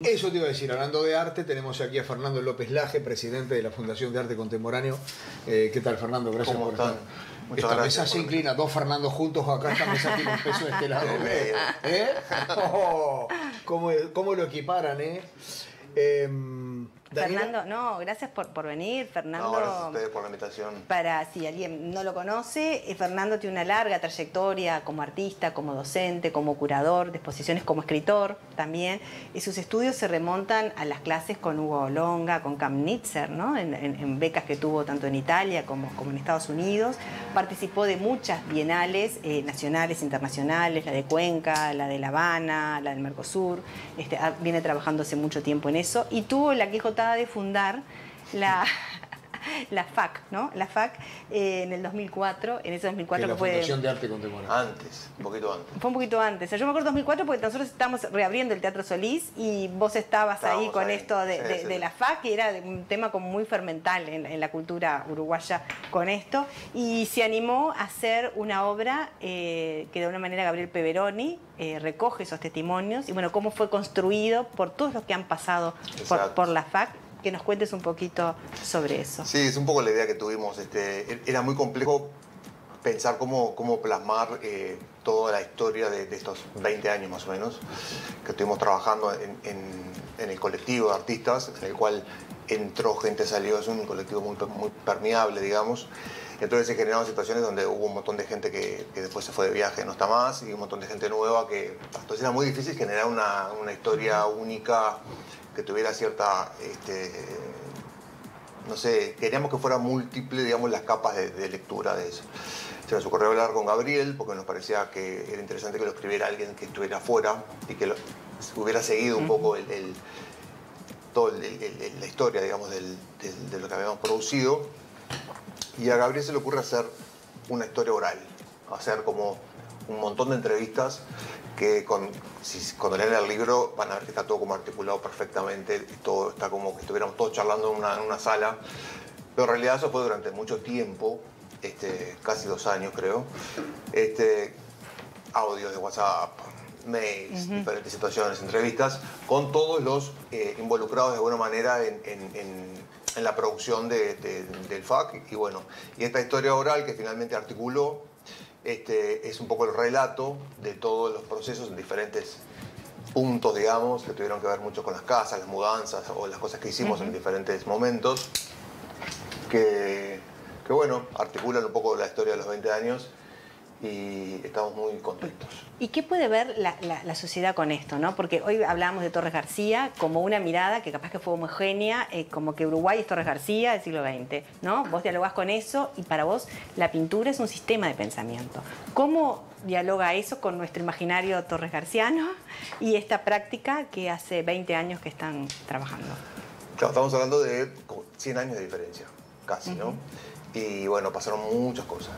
Eso te iba a decir, hablando de arte, tenemos aquí a Fernando López Laje, presidente de la Fundación de Arte Contemporáneo. ¿Qué tal, Fernando? Gracias por estar. Muchas Esta gracias. mesa se inclina, dos Fernando juntos, acá esta mesa tiene un peso de este lado. ¿Eh? Oh, ¿cómo lo equiparan, eh? Fernando, no, gracias por venir, Fernando. No, gracias a ustedes por la invitación. Para si alguien no lo conoce, Fernando tiene una larga trayectoria como artista, como docente, como curador de exposiciones, como escritor también. Y sus estudios se remontan a las clases con Hugo Longa, con Kamnitzer, ¿no? En becas que tuvo tanto en Italia como en Estados Unidos. Participó de muchas bienales nacionales, internacionales, la de Cuenca, la de La Habana, la del Mercosur. Viene trabajando hace mucho tiempo en eso y tuvo la quijotada de fundar la FAC, ¿no? La FAC en el 2004, en ese 2004 que que fue... la Fundación de Arte Contemporáneo. Antes, un poquito antes. Fue un poquito antes. Yo me acuerdo 2004 porque nosotros estábamos reabriendo el Teatro Solís y vos estabas ahí con esto de la FAC, que era un tema como muy fermental en la cultura uruguaya con esto. Y se animó a hacer una obra que de alguna manera Gabriel Peveroni recoge esos testimonios y bueno, cómo fue construido por todos los que han pasado por la FAC. Que nos cuentes un poquito sobre eso. Sí, es un poco la idea que tuvimos. Era muy complejo pensar cómo plasmar toda la historia de estos 20 años más o menos, que estuvimos trabajando en el colectivo de artistas, en el cual entró gente, salió, es un colectivo muy permeable, digamos. Entonces se generaron situaciones donde hubo un montón de gente que después se fue de viaje, no está más, y un montón de gente nueva que... Entonces era muy difícil generar una historia única que tuviera cierta, no sé, queríamos que fuera múltiple, digamos, las capas de lectura de eso. Se nos ocurrió hablar con Gabriel, porque nos parecía que era interesante que lo escribiera alguien que estuviera afuera y que hubiera seguido un poco toda la historia, digamos, de lo que habíamos producido. Y a Gabriel se le ocurre hacer una historia oral, hacer como un montón de entrevistas que cuando leen el libro van a ver que está todo como articulado perfectamente, todo está como que estuviéramos todos charlando en una sala, pero en realidad eso fue durante mucho tiempo, casi 2 años creo, audios de WhatsApp, mails, diferentes situaciones, entrevistas, con todos los involucrados de alguna manera en la producción del FAC, y bueno, y esta historia oral que finalmente articuló, es un poco el relato de todos los procesos en diferentes puntos, digamos, que tuvieron que ver mucho con las casas, las mudanzas o las cosas que hicimos en diferentes momentos, que bueno, articulan un poco la historia de los 20 años y estamos muy contentos. ¿Y qué puede ver la sociedad con esto, no? Porque hoy hablábamos de Torres García como una mirada que capaz que fue homogénea, como que Uruguay es Torres García del siglo XX, ¿no? Vos dialogás con eso y para vos la pintura es un sistema de pensamiento. ¿Cómo dialoga eso con nuestro imaginario torres garciano y esta práctica que hace 20 años que están trabajando? Claro, estamos hablando de 100 años de diferencia, casi, ¿no? Y bueno, pasaron muchas cosas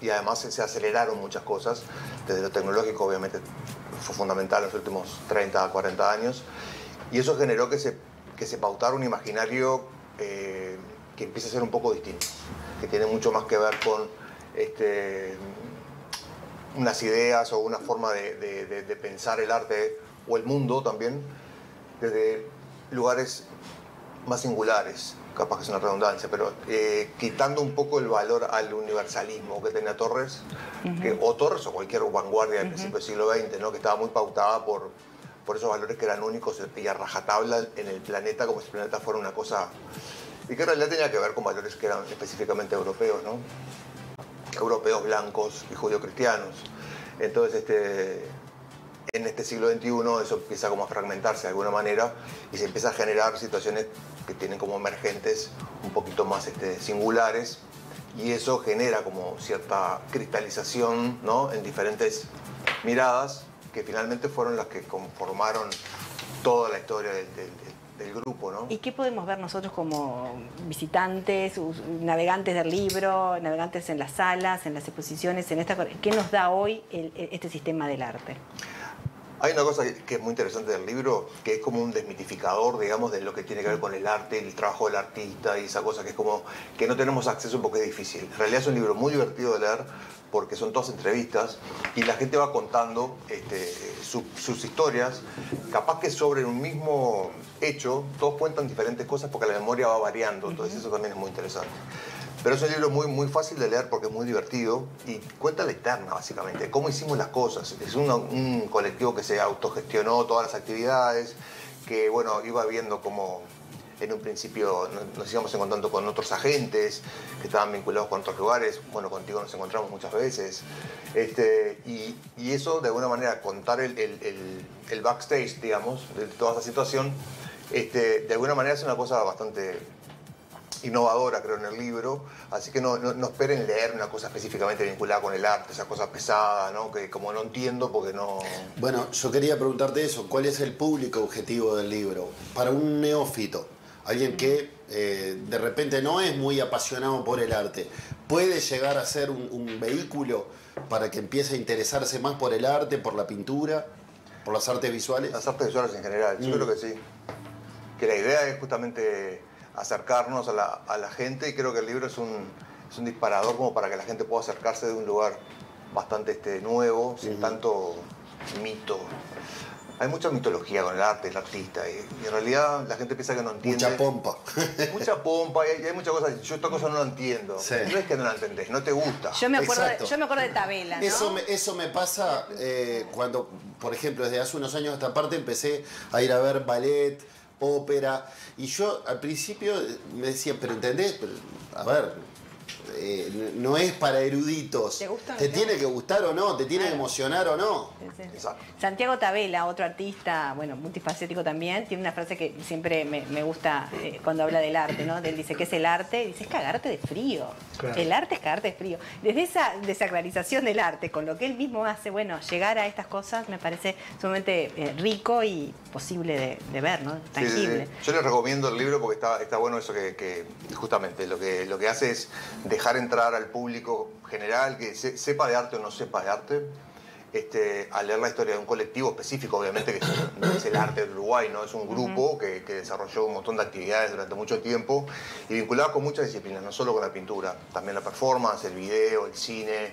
y además se aceleraron muchas cosas. Desde lo tecnológico obviamente fue fundamental en los últimos 30, 40 años y eso generó que se pautara un imaginario que empieza a ser un poco distinto, que tiene mucho más que ver con unas ideas o una forma de pensar el arte o el mundo también desde lugares más singulares, capaz que es una redundancia, pero quitando un poco el valor al universalismo que tenía Torres, o Torres o cualquier vanguardia del principio del siglo XX, ¿no? Que estaba muy pautada por esos valores que eran únicos y a rajatabla en el planeta, como si el planeta fuera una cosa... Y que en realidad tenía que ver con valores que eran específicamente europeos, ¿no? Europeos blancos y judio-cristianos. Entonces, en este siglo XXI eso empieza como a fragmentarse de alguna manera y se empieza a generar situaciones que tienen como emergentes un poquito más singulares y eso genera como cierta cristalización, ¿no? En diferentes miradas que finalmente fueron las que conformaron toda la historia del grupo, ¿no? ¿Y qué podemos ver nosotros como visitantes, navegantes del libro, navegantes en las salas, en las exposiciones, ¿qué nos da hoy este sistema del arte? Hay una cosa que es muy interesante del libro, que es como un desmitificador, digamos, de lo que tiene que ver con el arte, el trabajo del artista y esa cosa que es como que no tenemos acceso porque es difícil. En realidad es un libro muy divertido de leer porque son todas entrevistas y la gente va contando sus historias. Capaz que sobre un mismo hecho, todos cuentan diferentes cosas porque la memoria va variando, entonces eso también es muy interesante. Pero es un libro muy, muy fácil de leer porque es muy divertido y cuenta la interna, básicamente, cómo hicimos las cosas. Es un colectivo que se autogestionó todas las actividades, que, bueno, iba viendo cómo en un principio nos íbamos encontrando con otros agentes que estaban vinculados con otros lugares. Bueno, contigo nos encontramos muchas veces. Y eso, de alguna manera, contar el backstage, digamos, de toda esa situación, de alguna manera es una cosa bastante innovadora, creo, en el libro, así que no esperen leer una cosa específicamente vinculada con el arte, esa cosa pesada, ¿no? Que como no entiendo porque no... Bueno, yo quería preguntarte eso, ¿cuál es el público objetivo del libro? Para un neófito, alguien que de repente no es muy apasionado por el arte, ¿puede llegar a ser un vehículo para que empiece a interesarse más por el arte, por la pintura, por las artes visuales? Las artes visuales en general, yo creo que sí. Que la idea es justamente acercarnos a la gente y creo que el libro es un disparador como para que la gente pueda acercarse de un lugar bastante nuevo, sin tanto mito. Hay mucha mitología con el arte, el artista, y en realidad la gente piensa que no entiende. Mucha pompa. Mucha pompa, y hay muchas cosas. Yo esta cosa no la entiendo. Sí. No es que no la entendés, no te gusta. Yo me acuerdo Exacto. de Tabela, ¿no? Eso me pasa cuando, por ejemplo, desde hace unos años a esta parte empecé a ir a ver ballet, ópera, y yo al principio me decía, pero ¿entendés? Pero, a ver, no es para eruditos. ¿Te gusta? ¿Te tiene que gustar o no? ¿Te tiene que Claro. emocionar o no? Sí, sí. Exacto. Santiago Tabela, otro artista, bueno, multifacético también, tiene una frase que siempre me gusta cuando habla del arte, ¿no? Él dice, ¿qué es el arte? Dice, es cagarte de frío. Claro. El arte es cagarte de frío. Desde esa desacralización del arte, con lo que él mismo hace, bueno, llegar a estas cosas me parece sumamente rico y posible de ver, ¿no? Tangible. Sí. Yo les recomiendo el libro porque está bueno eso que justamente lo que hace es dejar entrar al público general, que sepa de arte o no sepa de arte, a leer la historia de un colectivo específico, obviamente, que es el arte del Uruguay, ¿no? Es un grupo que desarrolló un montón de actividades durante mucho tiempo y vinculado con muchas disciplinas, no solo con la pintura, también la performance, el video, el cine,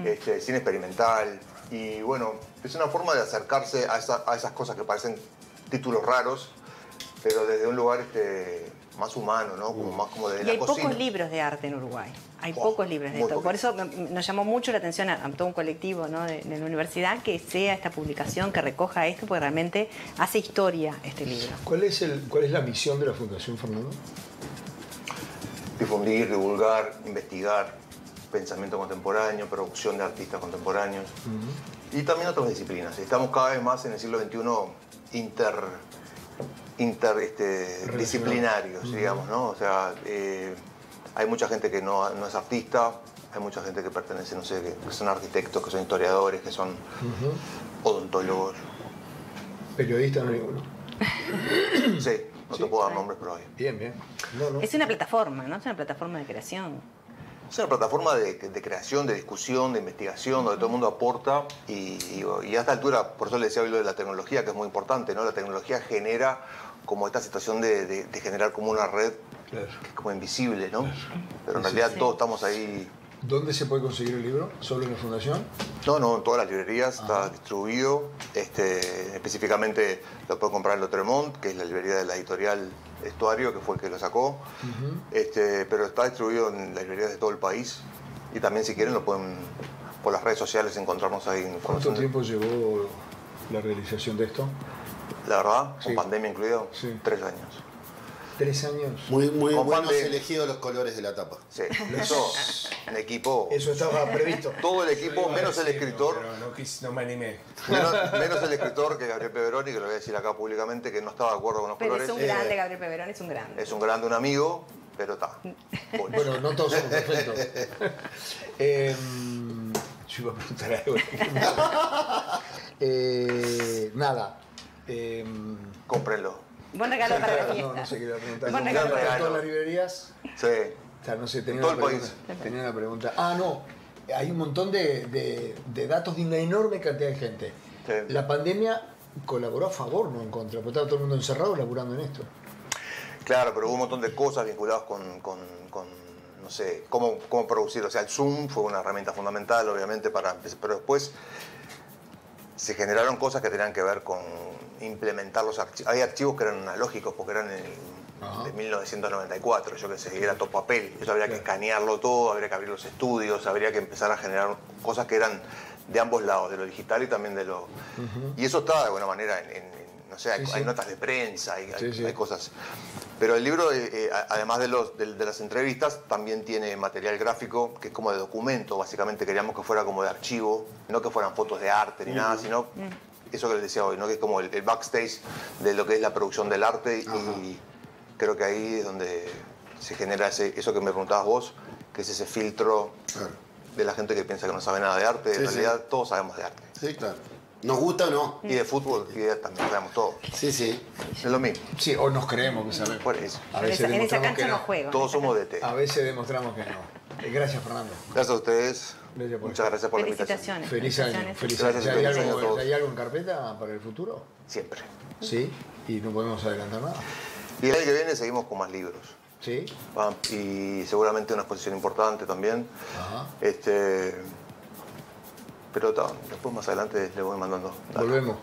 el cine experimental. Y bueno, es una forma de acercarse a esas cosas que parecen títulos raros, pero desde un lugar más humano, ¿no? Como más como de Y la hay cocina. pocos libros de arte en Uruguay. Hay Wow, pocos libros de muy esto. Por poquitos. eso nos llamó mucho la atención a todo un colectivo, ¿no? de la universidad que sea esta publicación, que recoja esto, porque realmente hace historia este libro. ¿Cuál es la misión de la Fundación, Fernando? Difundir, divulgar, investigar pensamiento contemporáneo, producción de artistas contemporáneos y también otras disciplinas. Estamos cada vez más en el siglo XXI disciplinarios, digamos, ¿no? O sea, hay mucha gente que no es artista, hay mucha gente que pertenece, no sé, que son arquitectos, que son historiadores, que son odontólogos. Periodista no hay ninguno. Sí, no te puedo dar nombres, pero hay. Bien, bien. No. Es una plataforma, ¿no? Es una plataforma de creación. Es una plataforma de creación, de discusión, de investigación, donde todo el mundo aporta y a esta altura, por eso le decía hoy lo de la tecnología, que es muy importante, ¿no? La tecnología genera como esta situación de generar como una red Claro. que es como invisible, ¿no? Pero en Sí, realidad sí. todos estamos ahí. ¿Dónde se puede conseguir el libro? ¿Solo en la Fundación? No, en todas las librerías está distribuido. Específicamente lo pueden comprar en Lotremont, que es la librería de la editorial Estuario, que fue el que lo sacó. Pero está distribuido en las librerías de todo el país. Y también, si quieren, lo pueden por las redes sociales encontrarnos ahí. ¿Cuánto tiempo llevó la realización de esto? La verdad, Sí. con pandemia incluido, Sí. 3 años. 3 años. Muy Con buenos Juan de- elegidos los colores de la tapa. Sí, eso, el equipo, Eso estaba previsto. todo el equipo, menos el escritor, Pero no me animé. menos el escritor, que es Gabriel Peveroni, que lo voy a decir acá públicamente, que no estaba de acuerdo con los Pero colores. es un grande, Gabriel Peverón, es un grande. Es un grande, un amigo, pero está. Bueno, no todos somos perfectos. Yo iba a preguntar algo. Nada. Cómprenlo. Buen regalo para la No, fiesta. no sé qué iba a preguntar. Buen ¿Están regalo. en todas las librerías? Sí. O sea, no sé, tenía En todo una el pregunta. país. Tenía una pregunta. Ah, no. Hay un montón de datos de una enorme cantidad de gente. Sí. La pandemia colaboró a favor, no en contra, porque estaba todo el mundo encerrado laburando en esto. Claro, pero hubo un montón de cosas vinculadas con no sé, cómo producir. O sea, el Zoom fue una herramienta fundamental, obviamente, para empezar, pero después se generaron cosas que tenían que ver con implementar los archivos. Hay archivos que eran analógicos porque eran de 1994, yo qué sé, era todo papel. Eso habría que escanearlo todo, habría que abrir los estudios, habría que empezar a generar cosas que eran de ambos lados, de lo digital y también de lo... Y eso está de alguna manera no sé, hay notas de prensa, hay cosas. Pero el libro, además de las entrevistas, también tiene material gráfico, que es como de documento, básicamente queríamos que fuera como de archivo, no que fueran fotos de arte ni nada, sino eso que les decía hoy, ¿no? Que es como el backstage de lo que es la producción del arte y creo que ahí es donde se genera eso que me preguntabas vos, que es ese filtro de la gente que piensa que no sabe nada de arte. En realidad todos sabemos de arte. Sí, claro. ¿Nos gusta o no? Y de fútbol, y también sabemos todo. Sí, sí. Es lo mismo. Sí, o nos creemos que sabemos. Por eso. A veces En esa demostramos cancha que no no. juego. Todos somos de T. A veces demostramos que no. Gracias, Fernando. Gracias a ustedes. Gracias por Muchas gracias por la invitación. Felicitaciones. Feliz año. Felicitaciones. Feliz Gracias, año. feliz año a todos. ¿Hay algo en carpeta para el futuro? Siempre. Sí. Y no podemos adelantar nada. Y el año que viene seguimos con más libros. Sí. Y seguramente una exposición importante también. Ajá. Pero después más adelante le voy mandando. Volvemos.